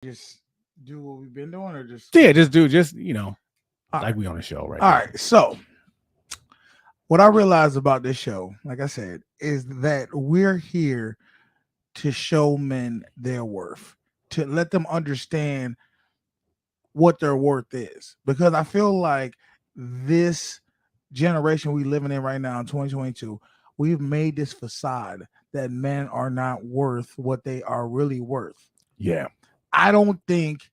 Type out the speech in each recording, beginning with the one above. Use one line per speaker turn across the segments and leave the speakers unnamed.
just do what we've been doing, or just
Yeah, just
all
like
right.
we on the show right
All
now.
right. So, what I realized about this show, like I said, is that we're here to show men their worth, to let them understand what their worth is. Because I feel like this generation we living in right now in 2022, we've made this facade that men are not worth what they are really worth.
Yeah.
I don't think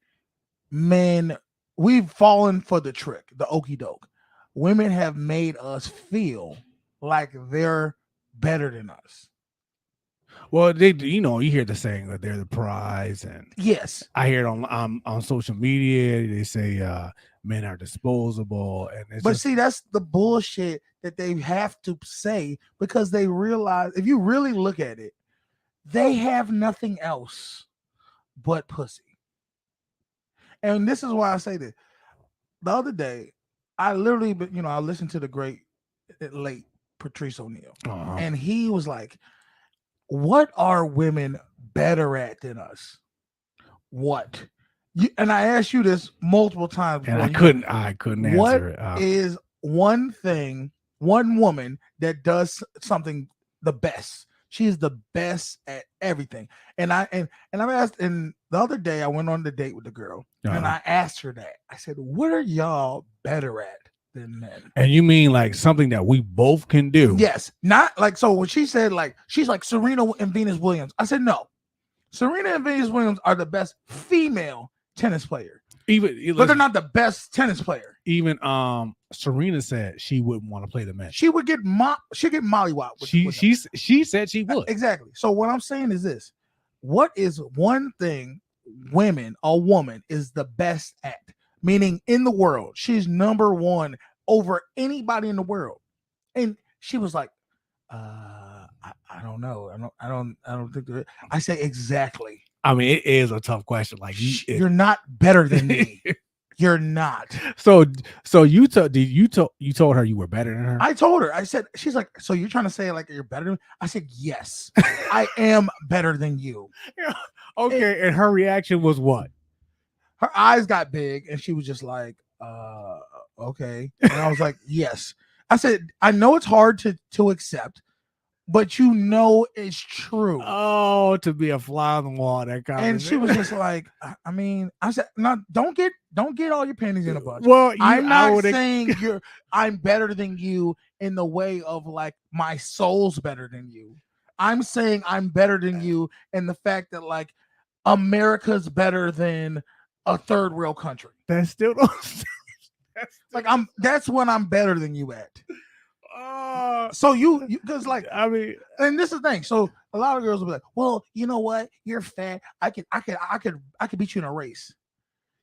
men, we've fallen for the trick, the okey doke. Women have made us feel like they're better than us.
Well, they you hear the saying that they're the prize, and
Yes.
I hear it on social media. They say men are disposable, and it's
But
just
see, that's the bullshit that they have to say because they realize if you really look at it, they have nothing else but pussy. And this is why I say this. The other day, I literally, I listened to the great late Patrice O'Neill,
uh
and he was like, "What are women better at than us? What?" And I asked you this multiple times
and
before.
I couldn't
What
answer it.
is one thing, one woman that does something the best? She is the best at everything. And I've asked. And the other day, I went on the date with the girl, and
Uh-huh.
I asked her that. I said, "What are y'all better at than men?"
And you mean like something that we both can do?
Yes, not like so. When she said like she's like Serena and Venus Williams, I said no. Serena and Venus Williams are the best female tennis player, but they're not the best tennis player.
Even Serena said she wouldn't want to play the men.
She would get mollywop.
She said she would.
Exactly. So what I'm saying is this: what is one thing a woman is the best at? Meaning in the world, she's number one over anybody in the world. And she was like, I don't know. I don't think that. I say exactly.
I mean, it is a tough question. Like
You're not better than me. You're not.
So you told her you were better than her?
I told her. I said, she's like, so you're trying to say like you're better than me? I said, yes, I am better than you.
Okay, and her reaction was what?
Her eyes got big, and she was just like, okay. And I was like, yes. I said, I know it's hard to accept, but you know it's true.
Oh, to be a fly on the wall, that kind.
And she was just like, I mean, I said, no, don't get all your panties in a bunch.
Well,
I'm not saying I'm better than you in the way of like my soul's better than you. I'm saying I'm better than you in the fact that like America's better than a third world country.
That still don't.
That's when I'm better than you at. So you because like
I mean,
and this is the thing. So a lot of girls will be like, "Well, you know what? You're fat. I could beat you in a race."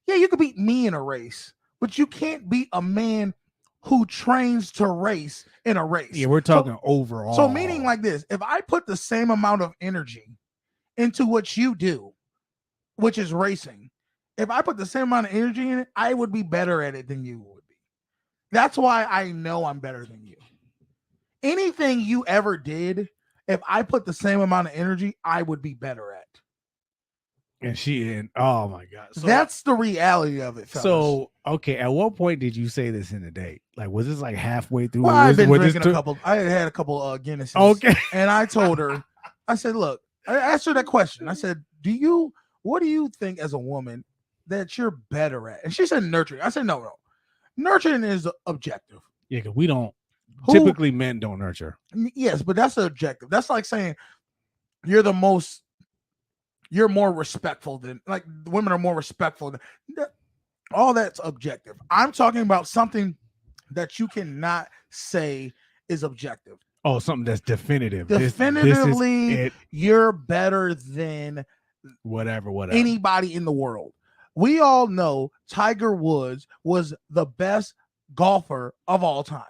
Yeah, you could beat me in a race, but you can't beat a man who trains to race in a race.
Yeah, we're talking overall.
So meaning like this: if I put the same amount of energy into what you do, which is racing, if I put the same amount of energy in it, I would be better at it than you would be. That's why I know I'm better than you. Anything you ever did, if I put the same amount of energy, I would be better at.
And oh my god,
so that's the reality of it. Fellas.
So okay, at what point did you say this in the date? Like, was this like halfway through?
Well, I've been drinking a couple. I had a couple Guinnesses.
Okay,
and I told her, I said, look, I asked her that question. I said, what do you think as a woman that you're better at? And she said nurturing. I said, no, nurturing is objective.
Yeah, because we don't. Typically, men don't nurture.
Yes, but that's objective. That's like saying you're more respectful than like women are more respectful than all that's objective. I'm talking about something that you cannot say is objective.
Oh, something that's definitive.
Definitively, you're better than
whatever
anybody in the world. We all know Tiger Woods was the best golfer of all time.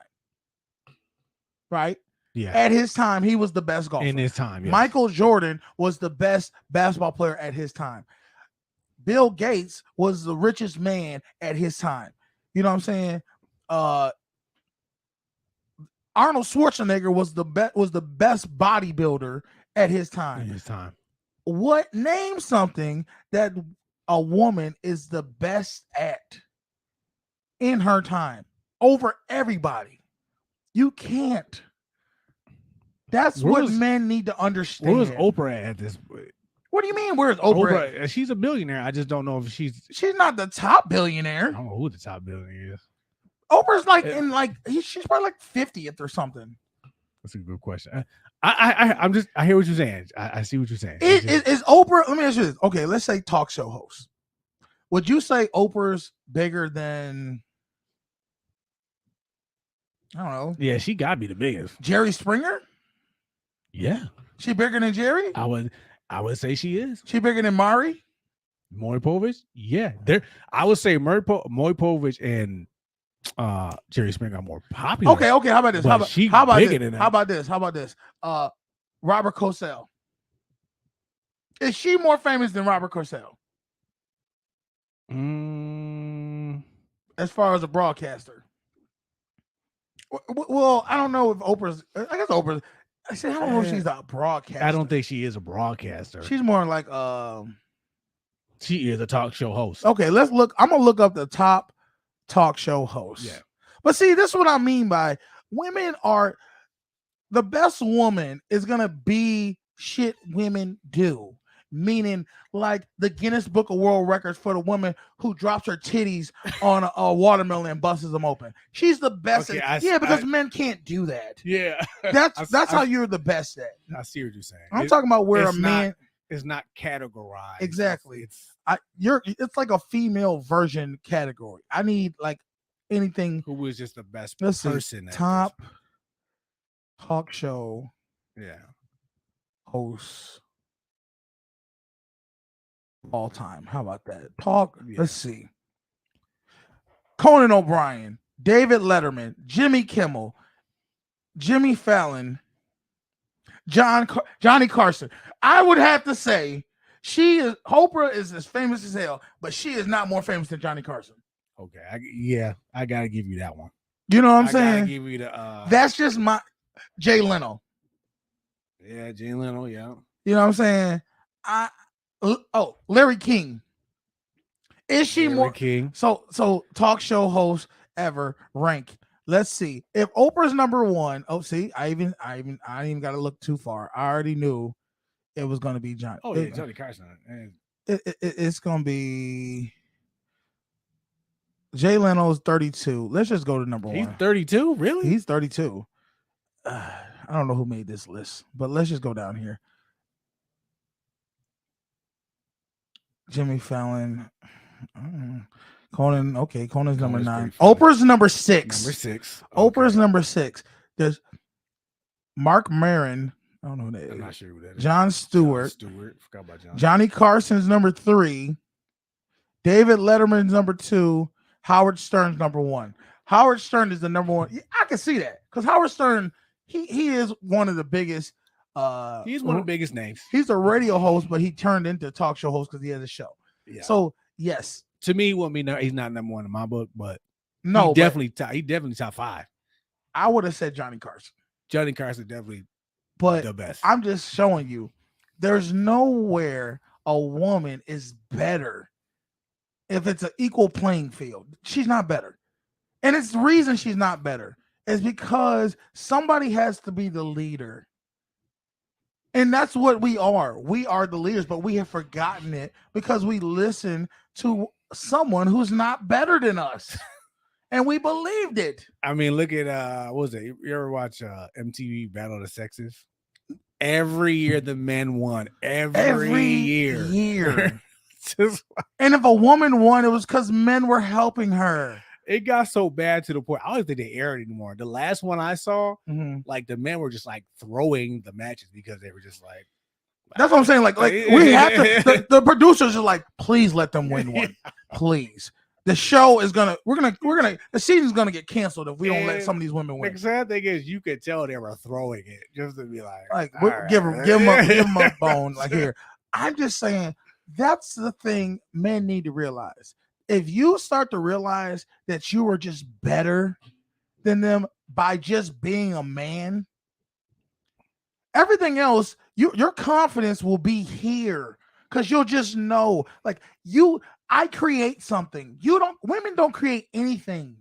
Right?
Yeah.
At his time, he was the best golfer.
In his time, yes.
Michael Jordan was the best basketball player at his time. Bill Gates was the richest man at his time. You know what I'm saying? Arnold Schwarzenegger was the best bodybuilder at his time.
In his time.
Name something that a woman is the best at in her time over everybody. You can't. That's
Where
what
was-
men need to understand.
Where was Oprah at this point?
What do you mean? Where's Oprah?
Oprah, she's a billionaire. I just don't know if she's.
She's not the top
I
billionaire.
don't know who the top billionaire is.
Oprah's like
Yeah.
in like she's probably like 50th or something.
That's a good question. I hear what you're saying. I see what you're saying.
Is Oprah? Let me ask you this. Okay, let's say talk show host. Would you say Oprah's bigger than? I don't know.
Yeah, she got to be the biggest.
Jerry Springer?
Yeah,
She bigger than Jerry?
I would say she is.
She bigger than Mari?
Maury Povich? Yeah, there. I would say Maury Povich and Jerry Springer are more popular.
Okay. How about this?
But
How about,
she
how about
bigger
this?
than that.
How about this? How about this? Robert Cosell. Is she more famous than Robert Cosell as far as a broadcaster? Well, I don't know if Oprah's. I guess Oprah. I said I don't know if she's a broadcaster.
I don't think she is a broadcaster.
She's more like
She is a talk show host.
Okay, let's look. I'm gonna look up the top talk show hosts.
Yeah.
But see, this is what I mean by women are the best woman is gonna be shit women do. Meaning, like the Guinness Book of World Records for the woman who drops her titties on a watermelon and busts them open. She's the best.
Okay,
Because men can't do that.
Yeah.
That's how you're the best at.
I see what you're saying.
I'm talking about where a
it's
man
is not categorized.
exactly.
It's
It's like a female version category. I need like anything.
who was just the best
Let's see,
person. at this
top
point.
talk show
Yeah.
hosts all time. How about that? Talk.
Yeah.
Let's see. Conan O'Brien, David Letterman, Jimmy Kimmel, Jimmy Fallon, Johnny Carson. I would have to say Oprah is as famous as hell, but she is not more famous than Johnny Carson.
Okay. I gotta give you that one.
You know what I'm
I gotta
saying?
give you the.
That's just my Jay Leno.
Yeah, Jay Leno. Yeah.
You know what I'm saying? Larry King. Is she
Larry
more
King?
so talk show host ever rank? Let's see. If Oprah's number one, see, I didn't even got to look too far. I already knew it was going to be Johnny.
Oh yeah, Johnny Carson. And
It's going to be Jay Leno's 32. Let's just go to number
he's
one.
32. Really?
He's 32. I don't know who made this list, but let's just go down here. Jimmy Fallon, Conan. Okay, Conan's number
Conan's
9.
pretty funny.
Oprah's number 6.
Number 6.
Oprah's
Okay.
number 6. There's Mark Maron. I don't know who that
I'm
is.
not sure who that is.
Jon Stewart.
Stewart. Forgot about John.
Johnny Carson's number 3. David Letterman's number 2. Howard Stern's number 1. Howard Stern is the number 1. I can see that because Howard Stern, he is one of the biggest.
He's one of the biggest names.
He's a radio host, but he turned into a talk show host because he has a show.
Yeah.
So yes,
to me, he's not number 1 in my book, but
no,
he definitely top 5.
I would have said Johnny Carson,
Johnny Carson definitely
but
the best.
I'm just showing you, there's nowhere a woman is better if it's an equal playing field. She's not better, and it's the reason she's not better is because somebody has to be the leader. And that's what we are. We are the leaders, but we have forgotten it because we listen to someone who's not better than us. And we believed it.
I mean, look at what was it? You ever watch MTV Battle of the Sexes? Every year the men won. Every year. Just,
And if a woman won, it was because men were helping her.
it got so bad to the point. I don't think they air it anymore. The last one I saw,
Mm-hmm.
like the men were just like throwing the matches because they were just like.
That's what I'm saying. Like we have to. The producers are like, please let them win one, please. The show is gonna. The season's gonna get canceled if we don't let some of these women win.
The sad thing is, you could tell they were throwing it just to be like,
Give them a bone. Like here, I'm just saying that's the thing men need to realize. If you start to realize that you are just better than them by just being a man, everything else, your confidence will be here because you'll just know. Like I create something. Women don't create anything.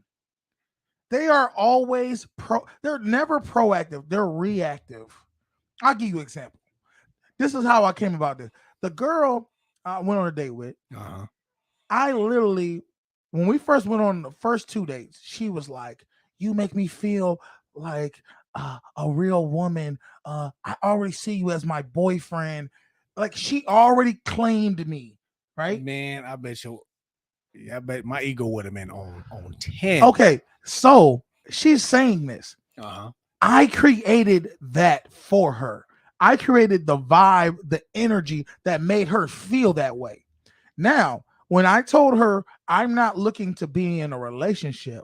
They are always they're never proactive. They're reactive. I'll give you an example. This is how I came about this. The girl I went on a date with, I literally, when we first went on the first 2 dates, she was like, "You make me feel like a real woman. I already see you as my boyfriend." Like she already claimed me, right?
Man, I bet my ego would have been on 10.
Okay, so she's saying this. I created that for her. I created the vibe, the energy that made her feel that way. Now, when I told her I'm not looking to be in a relationship,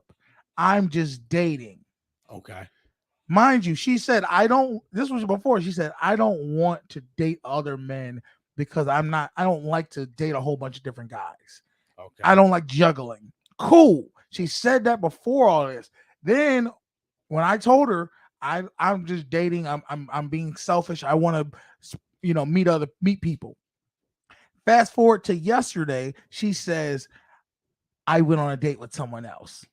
I'm just dating.
Okay.
Mind you, she said, this was before, she said, I don't want to date other men because I don't like to date a whole bunch of different guys.
Okay.
I don't like juggling. Cool. She said that before all this. Then when I told her I'm just dating, I'm being selfish. I want to, meet people. Fast forward to yesterday, she says, I went on a date with someone else.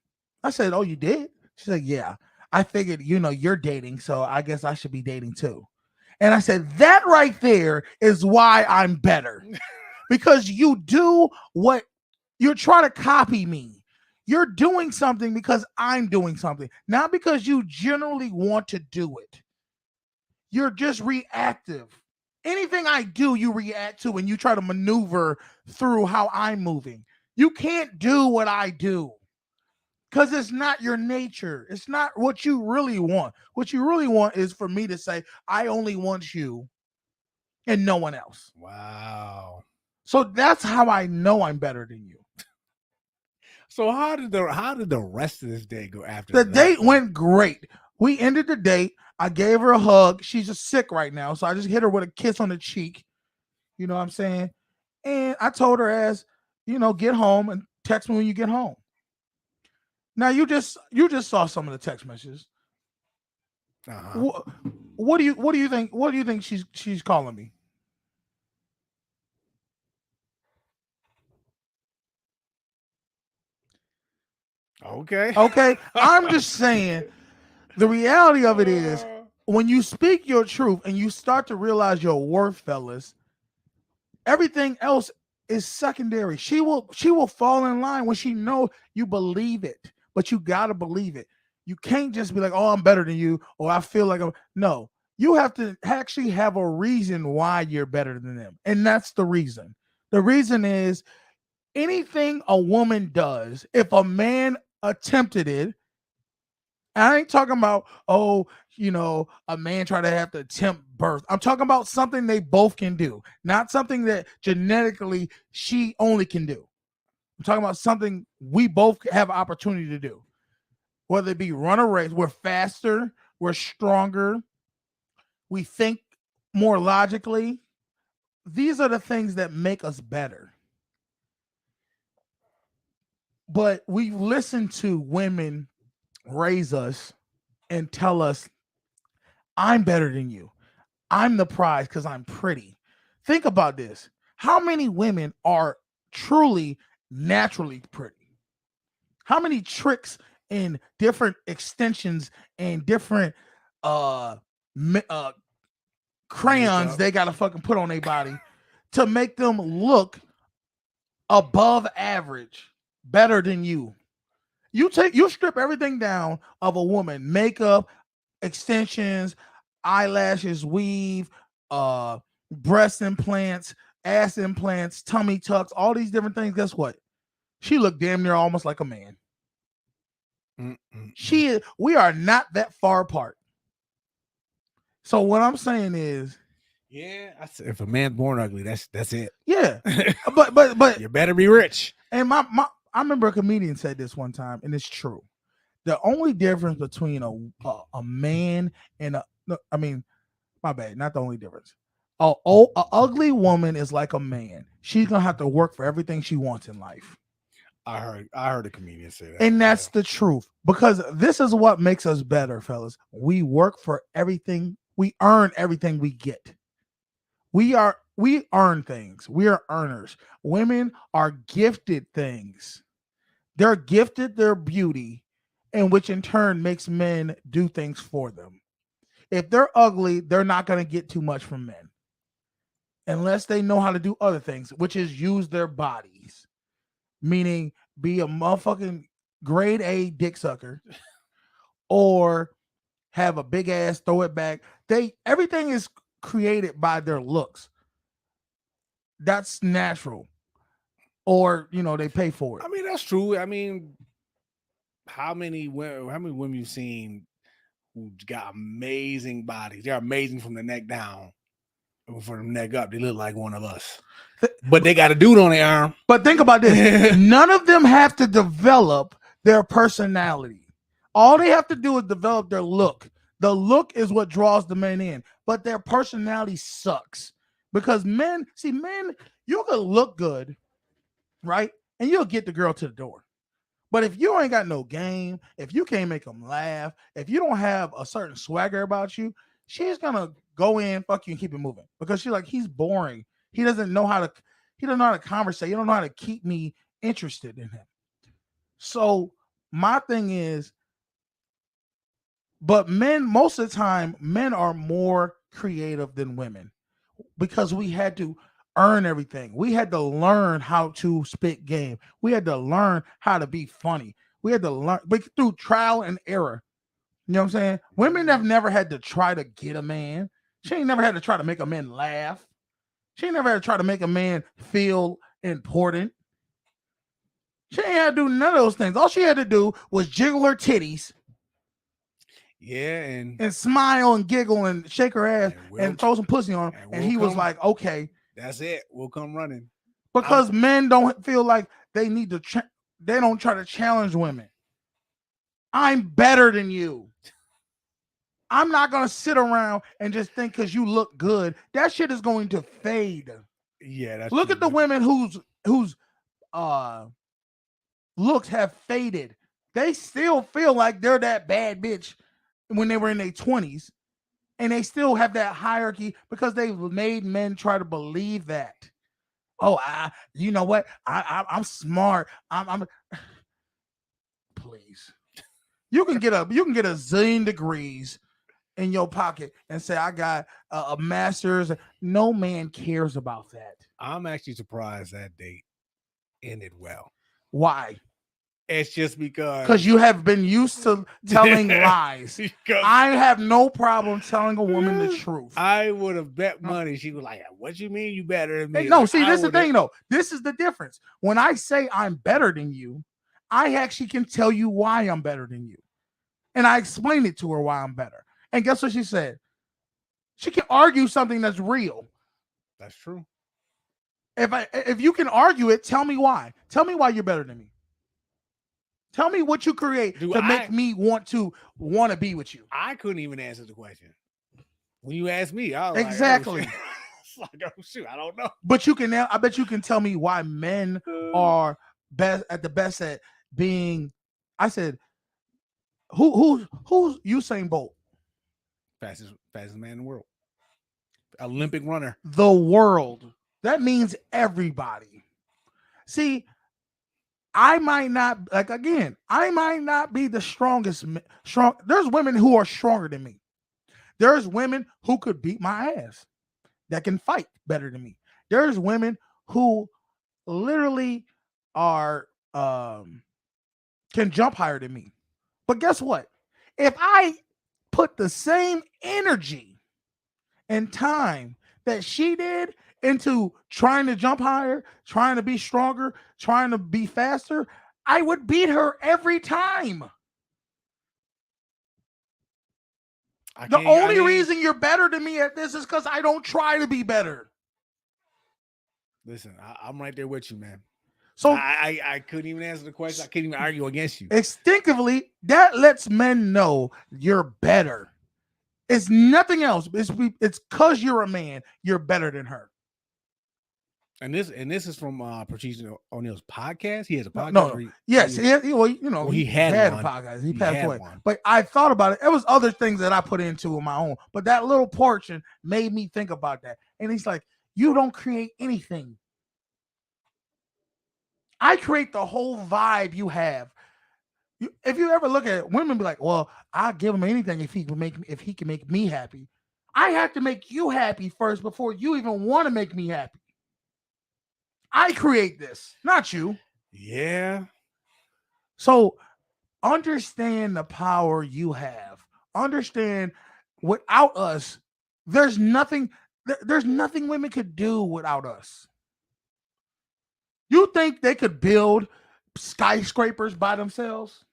I said, oh, you did? She said, yeah. I figured, you're dating, so I guess I should be dating too. And I said, that right there is why I'm better. Because you do what you're trying to copy me. You're doing something because I'm doing something, not because you generally want to do it. You're just reactive. Anything I do, you react to and you try to maneuver through how I'm moving. You can't do what I do because it's not your nature. It's not what you really want. What you really want is for me to say, I only want you and no one else.
Wow.
So that's how I know I'm better than you.
So how did the rest of this day go after
the
that?
date went great. We ended the date. I gave her a hug. She's just sick right now, so I just hit her with a kiss on the cheek. You know what I'm saying? And I told her get home and text me when you get home. Now you just saw some of the text messages. What do you think? What do you think she's calling me?
Okay.
I'm just saying the reality of it is when you speak your truth and you start to realize your worth, fellas, everything else is secondary. She will fall in line when she knows you believe it, but you got to believe it. You can't just be like, oh, I'm better than you, or I feel like no, you have to actually have a reason why you're better than them. And that's the reason. The reason is anything a woman does, if a man attempted it, I ain't talking about, a man try to have to attempt birth. I'm talking about something they both can do, not something that genetically she only can do. I'm talking about something we both have an opportunity to do. Whether it be run a race, we're faster, we're stronger, we think more logically. These are the things that make us better. But we listen to women raise us and tell us, I'm better than you. I'm the prize because I'm pretty. Think about this. How many women are truly naturally pretty? How many tricks and different extensions and different crayons they got to fucking put on their body to make them look above average, better than you? You strip everything down of a woman, makeup, extensions, eyelashes, weave, breast implants, ass implants, tummy tucks, all these different things. Guess what? She looked damn near almost like a man. We are not that far apart. So what I'm saying is,
yeah, if a man's born ugly, that's it.
Yeah, but
you better be rich.
And I remember a comedian said this one time, and it's true. The only difference between a man and my bad, not the only difference. A ugly woman is like a man. She's gonna have to work for everything she wants in life.
I heard a comedian say that,
and that's the truth, because this is what makes us better, fellas. We work for everything. We earn everything we get. We are we earn things. We are earners. Women are gifted things. They're gifted their beauty, and which in turn makes men do things for them. If they're ugly, they're not going to get too much from men unless they know how to do other things, which is use their bodies, meaning be a motherfucking grade A dick sucker or have a big ass, throw it back. Everything is created by their looks. That's natural. Or, they pay for it.
I mean, that's true. I mean, how many women you've seen who got amazing bodies? They're amazing from the neck down. From the neck up, they look like one of us. But they got a dude on their arm.
But think about this. None of them have to develop their personality. All they have to do is develop their look. The look is what draws the men in. But their personality sucks. Because men, you can look good, right? And you'll get the girl to the door. But if you ain't got no game, if you can't make them laugh, if you don't have a certain swagger about you, she's gonna go in, fuck you, and keep it moving. Because she's like, he's boring. He doesn't know how to conversate. He don't know how to keep me interested in him. So my thing is, but most of the time, men are more creative than women because we had to earn everything. We had to learn how to spit game. We had to learn how to be funny. We had to learn through trial and error. You know what I'm saying? Women have never had to try to get a man. She ain't never had to try to make a man laugh. She ain't never had to try to make a man feel important. She ain't had to do none of those things. All she had to do was jiggle her titties.
Yeah,
and smile and giggle and shake her ass and throw some pussy on him. And he was like, okay.
That's it. We'll come running.
Because men don't feel like they need to, they don't try to challenge women. I'm better than you. I'm not going to sit around and just think because you look good. That shit is going to fade.
Yeah. That's
Look at the women whose looks have faded. They still feel like they're that bad bitch when they were in their 20s. And they still have that hierarchy because they've made men try to believe that. Oh, you know what? I'm smart. I'm please. You can get a zillion degrees in your pocket and say I got a master's. No man cares about that. I'm
actually surprised that date ended well.
Why?
It's just
because you have been used to telling lies. I have no problem telling a woman the truth.
I would have bet money. She was like, "What you mean you better than me?"
Hey, no, see, this is the thing, though. This is the difference. When I say I'm better than you, I actually can tell you why I'm better than you, and I explained it to her why I'm better. And guess what she said? She can argue something that's real.
That's true.
If you can argue it, tell me why. Tell me why you're better than me. Tell me what you create to make me want to be with you.
I couldn't even answer the question. When you asked me, I was
exactly.
Like, oh, shoot, I don't know.
But you can now. I bet you can tell me why men are best at being. I said, who's Usain Bolt?
Fastest man in the world. Olympic runner.
The world. That means everybody. See. I might not be the strongest. There's women who are stronger than me. There's women who could beat my ass that can fight better than me. There's women who literally are can jump higher than me. But guess what? If I put the same energy and time that she did into trying to jump higher, trying to be stronger, trying to be faster, I would beat her every time. The only reason you're better than me at this is because I don't try to be better.
Listen, I'm right there with you, man.
So
I couldn't even answer the question. I couldn't even argue against you.
Instinctively, that lets men know you're better. It's nothing else. It's because you're a man, you're better than her.
And this is from Patrice O'Neal's podcast. He has a podcast.
No. Yes. He had a podcast. He passed away. But I thought about it. It was other things that I put into my own. But that little portion made me think about that. And he's like, You don't create anything. I create the whole vibe you have. If you ever look at it, women, be like, "Well, I'll give him anything if he can make me happy." I have to make you happy first before you even want to make me happy. I create this, not you.
Yeah.
So understand the power you have. Understand, without us, there's nothing. There's nothing women could do without us. You think they could build skyscrapers by themselves?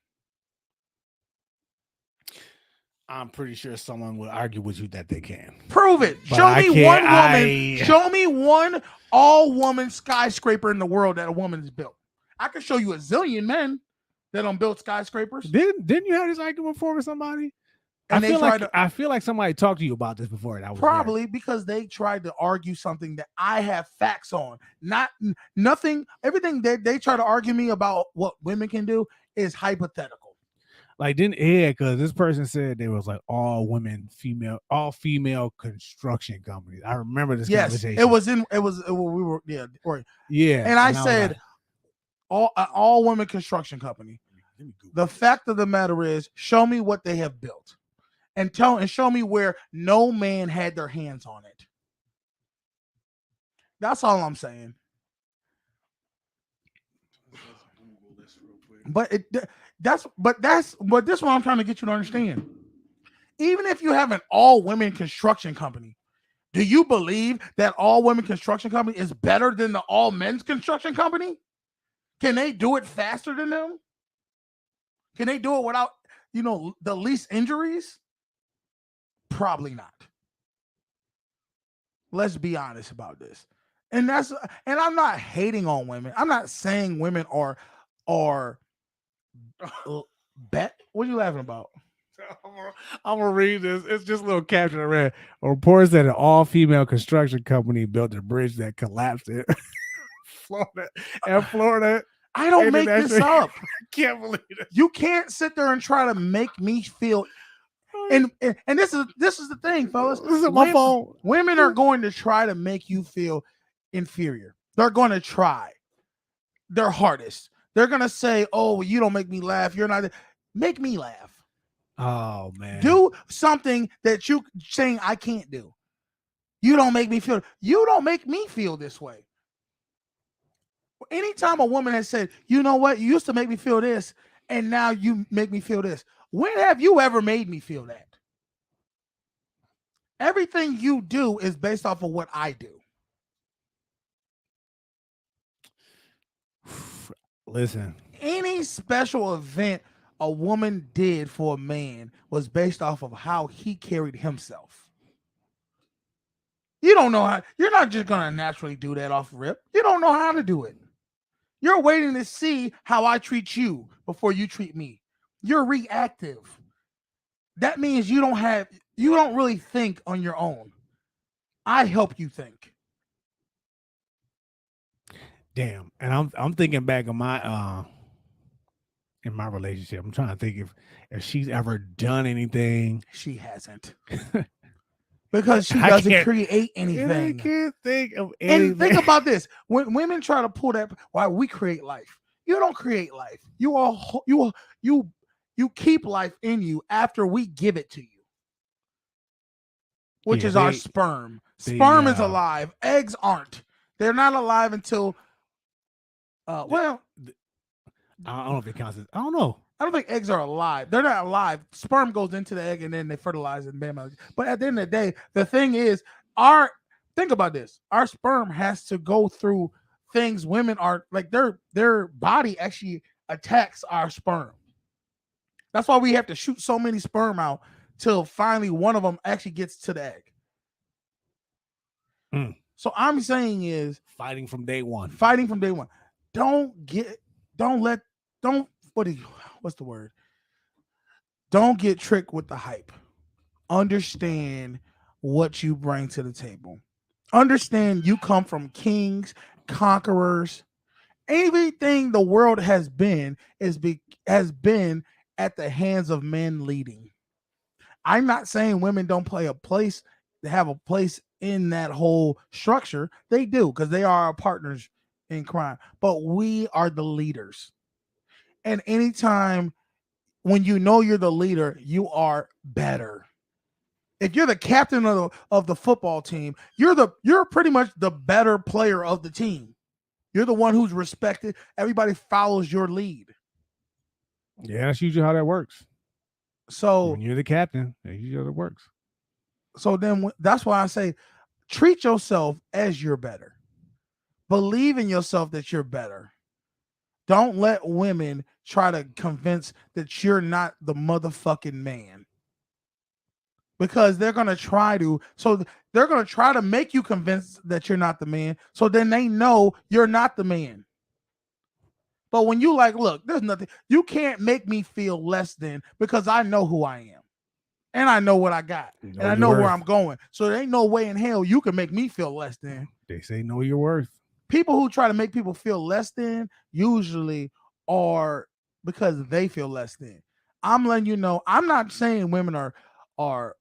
I'm pretty sure someone would argue with you that they can.
Prove it.
But
Show
I
me
can't-
one woman. Show me one all-woman skyscraper in the world that a woman has built. I can show you a zillion men that don't build skyscrapers.
Didn't you have this argument before with somebody?
And
I feel like somebody talked to you about this before. And I was
probably because they tried to argue something that I have facts on. Nothing. Everything that they try to argue me about what women can do is hypothetical.
Like, because this person said there was like all female construction companies. I remember this conversation.
We were right.
Yeah.
And I said all women construction company. The fact of the matter is, show me what they have built. And show me where no man had their hands on it. That's all I'm saying. But this is what I'm trying to get you to understand. Even if you have an all-women construction company, do you believe that all-women construction company is better than the all-men's construction company? Can they do it faster than them? Can they do it without, the least injuries? Probably not. Let's be honest about this. And I'm not hating on women. I'm not saying women are bet. What are you laughing about?
I'm gonna read this. It's just a little caption I read. A report that an all-female construction company built a bridge that collapsed in Florida.
I don't make this up.
I can't believe it.
You can't sit there and try to make me feel. And this is the thing, fellas.
This is my phone.
Women are going to try to make you feel inferior. They're going to try their hardest. They're going to say, "Oh, you don't make me laugh. You're not." Make me laugh.
Oh, man.
Do something that you saying I can't do. You don't make me feel. You don't make me feel this way. Anytime a woman has said, "You know what? You used to make me feel this, and now you make me feel this." When have you ever made me feel that? Everything you do is based off of what I do.
Listen.
Any special event a woman did for a man was based off of how he carried himself. You don't know how. You're not just going to naturally do that off rip. You don't know how to do it. You're waiting to see how I treat you before you treat me. You're reactive. That means you don't really think on your own. I help you think.
Damn. And I'm thinking back on my in my relationship. I'm trying to think if she's ever done anything.
She hasn't. Because she doesn't create anything.
I can't think of anything.
And think about this. When women try to pull that, why we create life. You don't create life. You keep life in you after we give it to you. Which is our sperm. Sperm is alive. Eggs aren't. They're not alive until I don't
know if it counts as, I don't know.
I don't think eggs are alive. They're not alive. Sperm goes into the egg and then they fertilize it and bam. But at the end of the day, the thing is, think about this. Our sperm has to go through things women are like their body actually attacks our sperm. That's why we have to shoot so many sperm out till finally one of them actually gets to the egg. So I'm saying is
fighting from day one.
Don't get tricked with the hype. Understand what you bring to the table. Understand you come from kings, conquerors. Everything the world has been has been at the hands of men leading. I'm not saying women don't play a place have a place in that whole structure. They do, because they are our partners in crime. But we are the leaders. And anytime when you know you're the leader, you are better. If you're the captain of the football team, you're pretty much the better player of the team. You're the one who's respected. Everybody follows your lead.
Yeah, that's usually how that works.
So
when you're the captain, that's usually how it works.
So then that's why I say treat yourself as you're better. Believe in yourself that you're better. Don't let women try to convince that you're not the motherfucking man. Because they're going to try to. So they're going to try to make you convinced that you're not the man. So then they know you're not the man. But when you like, look, there's nothing. You can't make me feel less than, because I know who I am. And I know what I got. And I know where I'm going. So there ain't no way in hell you can make me feel less than.
They say know your worth.
People who try to make people feel less than usually are because they feel less than. I'm letting you know, I'm not saying women are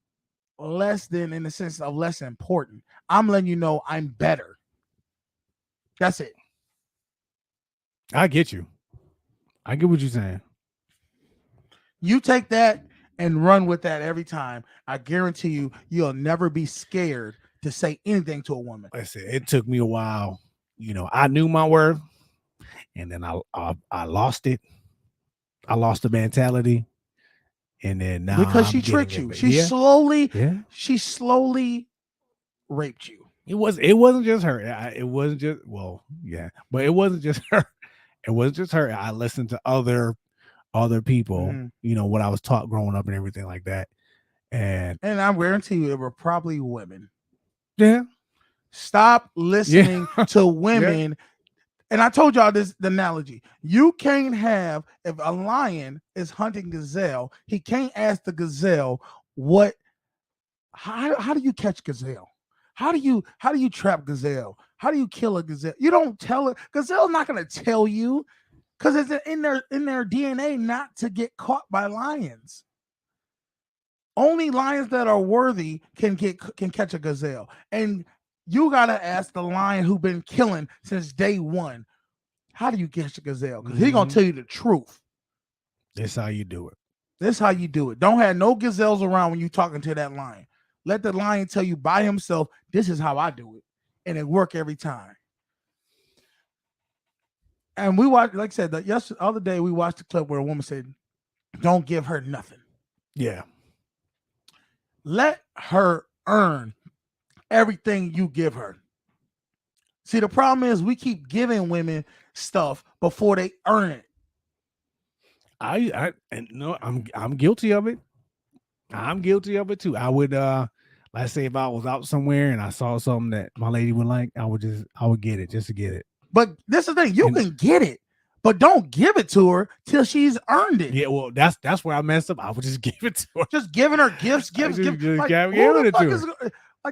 less than in the sense of less important. I'm letting you know I'm better. That's it.
I get you. I get what you're saying.
You take that and run with that every time. I guarantee you, you'll never be scared to say anything to a woman.
Like I said, it took me a while. You know, I knew my worth, and then I lost it. I lost the mentality, and then now
because she tricked you. She slowly raped you.
It wasn't just her. It wasn't just but it wasn't just her. It wasn't just her. I listened to other people, you know, what I was taught growing up and everything like that. And
I guarantee you it were probably women.
Yeah.
Stop listening to women. Yeah. And I told y'all the analogy. You can't have, if a lion is hunting gazelle, he can't ask the gazelle how do you catch gazelle? How do you trap gazelle? How do you kill a gazelle? You don't tell it. Gazelle's not going to tell you, because it's in their DNA not to get caught by lions. Only lions that are worthy can catch a gazelle. And you got to ask the lion who been killing since day one, how do you catch a gazelle? Because he's going to tell you the truth.
That's how you do it.
That's how you do it. Don't have no gazelles around when you're talking to that lion. Let the lion tell you by himself, this is how I do it. And it work every time. And we watched, like I said, the other day we watched the clip where a woman said, don't give her nothing.
Yeah.
Let her earn everything you give her. See, the problem is we keep giving women stuff before they earn it.
I'm guilty of it. I'm guilty of it too. I would let's say if I was out somewhere and I saw something that my lady would like, I would get it just to get it.
But this is the thing, you can get it, but don't give it to her till she's earned it.
Yeah, well, that's where I messed up. I would just give it to her.
Just giving her gifts, gifts. Like,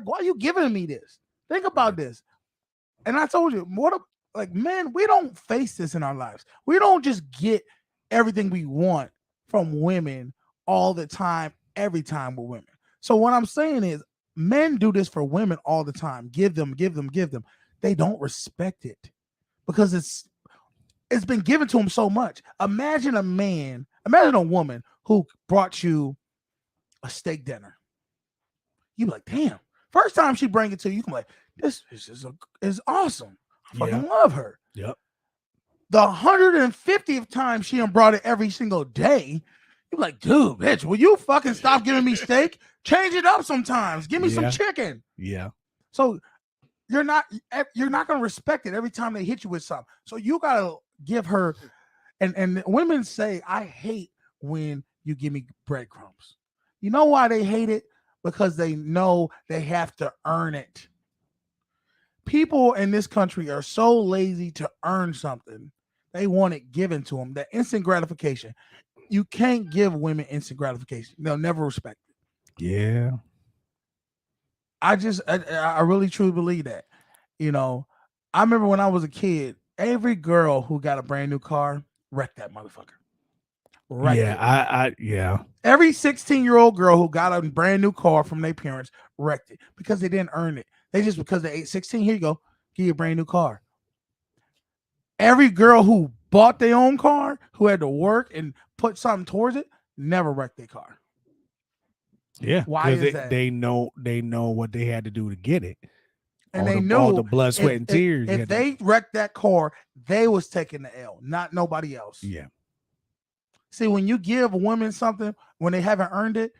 why are you giving me this? Think about this. And I told you, men, we don't face this in our lives. We don't just get everything we want from women all the time, every time with women. So what I'm saying is, men do this for women all the time. Give them. They don't respect it because it's been given to them so much. Imagine a woman who brought you a steak dinner. You be like, damn. First time she bring it to you, you can be like, this is awesome. I fucking love her.
Yep.
The 150th time she done brought it every single day, you're like, dude, bitch, will you fucking stop giving me steak? Change it up sometimes. Give me some chicken.
Yeah.
So you're not gonna respect it every time they hit you with something. So you gotta give her. And women say, I hate when you give me breadcrumbs. You know why they hate it? Because they know they have to earn it. People in this country are so lazy to earn something. They want it given to them. That instant gratification. You can't give women instant gratification. They'll never respect it.
Yeah.
I really truly believe that. You know, I remember when I was a kid, every girl who got a brand new car wrecked that motherfucker. wrecked
Yeah,
it.
yeah.
Every 16-year-old girl who got a brand new car from their parents wrecked it because they didn't earn it. They just, because they 16, here you go, give you a brand new car. Every girl who bought their own car, who had to work and put something towards it, never wrecked their car.
Yeah.
Why is that?
They know what they had to do to get it.
And
all
they
the, all
knew
the blood, sweat, and tears.
If they wrecked that car, they was taking the L, not nobody else.
Yeah.
See, when you give a woman something when they haven't earned it,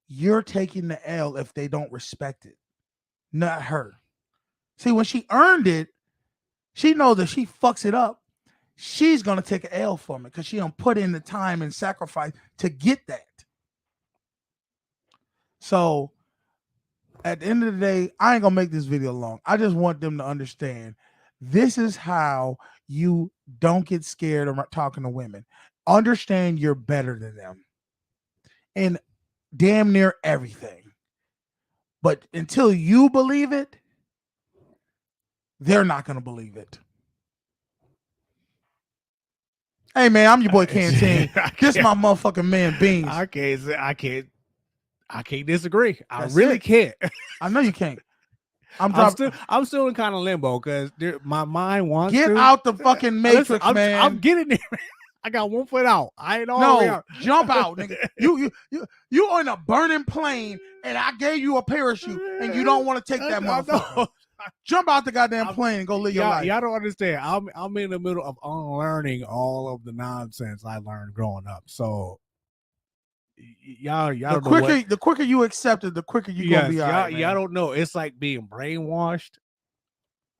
you're taking the L if they don't respect it, not her. See, when she earned it, she knows that she fucks it up, she's gonna take an L from it because she done put in the time and sacrifice to get that. So at the end of the day, I ain't gonna make this video long. I just want them to understand this is how you don't get scared of talking to women. Understand you're better than them in damn near everything. But until you believe it, they're not gonna believe it. Hey man, I'm your boy Canteen. This is my motherfucking man Beans.
I can't disagree.
That's
I really
it.
can't.
I know you can't. I'm
still in kind of limbo because my mind wants
get
to
out the fucking matrix,
Listen,
man.
I'm getting there. I got 1 foot out. I ain't all the way
No,
out.
jump out, nigga. You on a burning plane, and I gave you a parachute, and you don't want to take that motherfucker. Jump out the goddamn plane and go live your life.
Y'all don't understand. I'm in the middle of unlearning all of the nonsense I learned growing up. So y'all
the quicker you accept it, the quicker you gonna be all right,
y'all don't know. It's like being brainwashed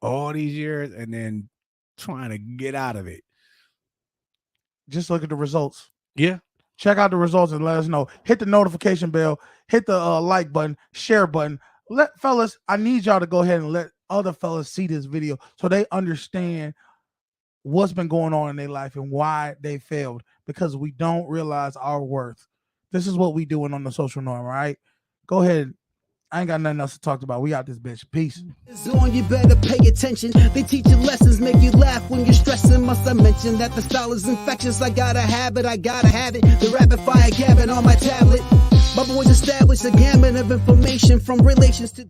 all these years and then trying to get out of it.
Just look at the results.
Yeah.
Check out the results and let us know. Hit the notification bell, hit the like button, share button. Fellas, I need y'all to go ahead and let other fellas see this video so they understand what's been going on in their life and why they failed, because we don't realize our worth. This is what we doing on the social norm, right? Go ahead. I ain't got nothing else to talk about. We out this bitch. Peace.
On, you better pay attention. They teach you lessons, make you laugh when you're stressing. Must I mention that the style is infectious? I gotta have it, I gotta have it. The rapid fire gabbing on my tablet. My boys established a gamut of information from relations to